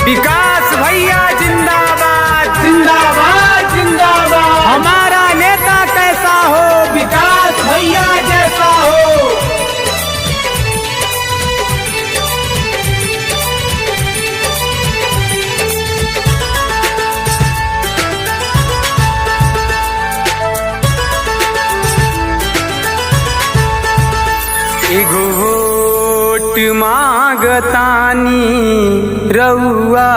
विकास भैया जिंदाबाद जिंदाबाद जिंदाबाद। हमारा नेता कैसा हो विकास भैया जैसा हो। एगो वोट मांगतानी रउआ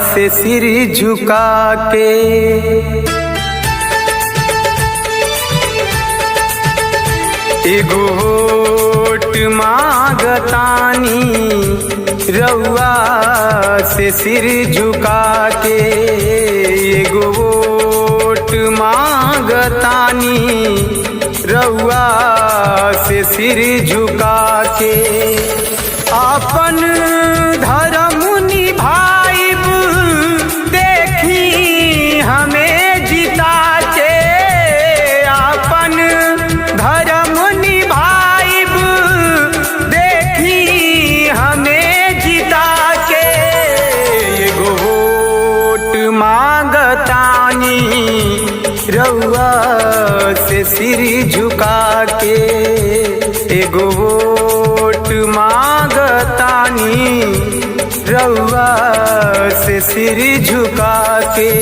से सिर झुका के। एगो वोट मांगतानी रउआ से सिर झुका के। एगो वोट मांगतानी रउआ से सिर झुका के। अपन धर्म निभाइब देखी हमें जिता के। अपन धर्म निभाइब देखी हमें जिता के। एगो वोट मांगतानी रउआ से सिर झुका के। एगो वोट मांगतानी रउआ से सिर झुका के।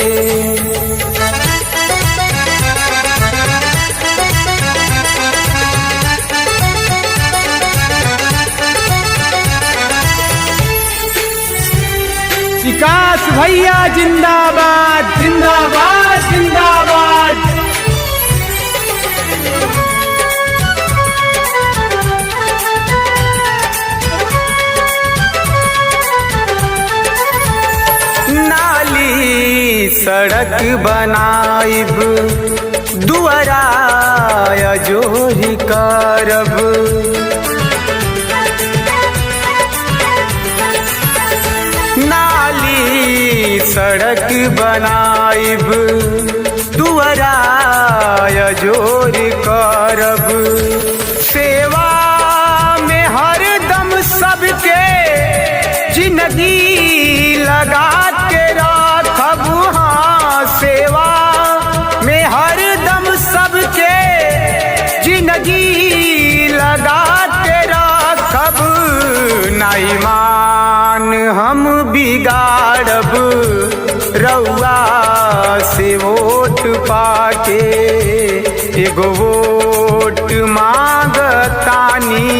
विकास भैया जिंदाबाद जिंदाबाद जिंदाबाद। नाली सड़क बनाइब दुआरा जोरी करब। नाली सड़क बनाइब दुआरा जोर करब। सेवा में हरदम सबके जिंदगी लगा के राखब। हाँ, सेवा में हरदम सबके जिंदगी लगा के राखब। ना ईमान हम बिगाड़ब रउआ से वोट पाके। एगो वोट मांगतानी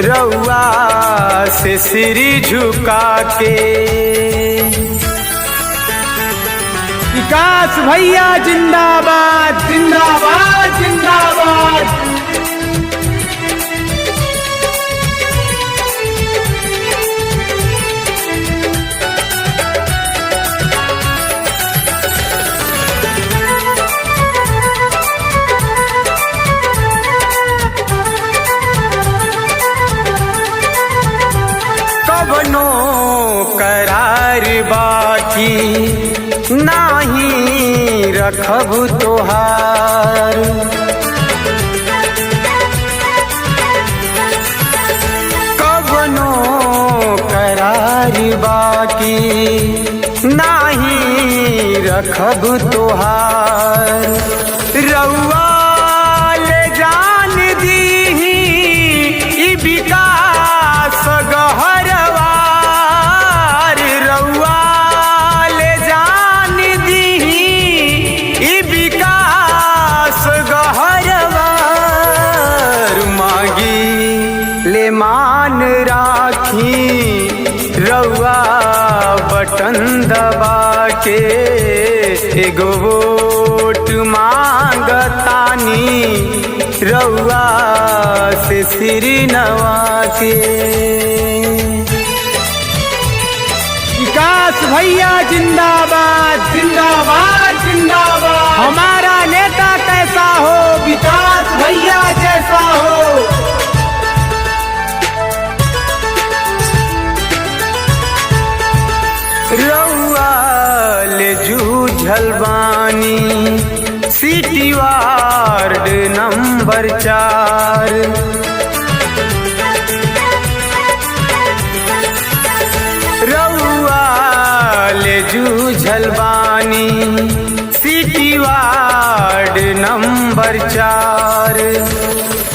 रउआ से सिर झुका के। विकास भैया जिंदाबाद जिंदाबाद जिंदाबाद। कवनो करार बाकी नाही रखब तोहार। कवनो करार बाकी नाही रखब तोहार। रउआ ले जान दीही ई विकास गहरवा। रउआ ले जान दीही ई विकास गहरवा। मांगी ले मान राखी रउआ बटन दबा के। एगो वोट मांगतानी रउआ से सिर नवा के। विकास भैया जिंदाबाद जिंदाबाद जिंदाबाद। हमारा नेता कैसा हो विकास भैया जैसा हो। रउआ ले जूझल बानी सिटी वार्ड नंबर 4। रउआ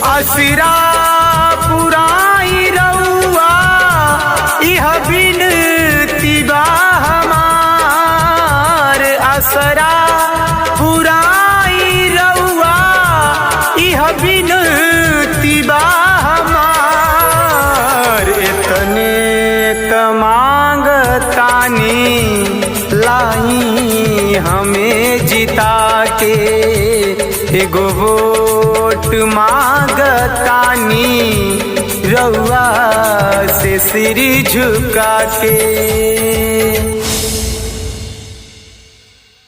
असरा पुराई रउआ इह बिनती बा हमार असरा पुराई रउआ इह बिनती बा हमार इतने त मांगतानी लाई हमें जिता के एगो वोट मांगतानी रउआ से सिर झुका के।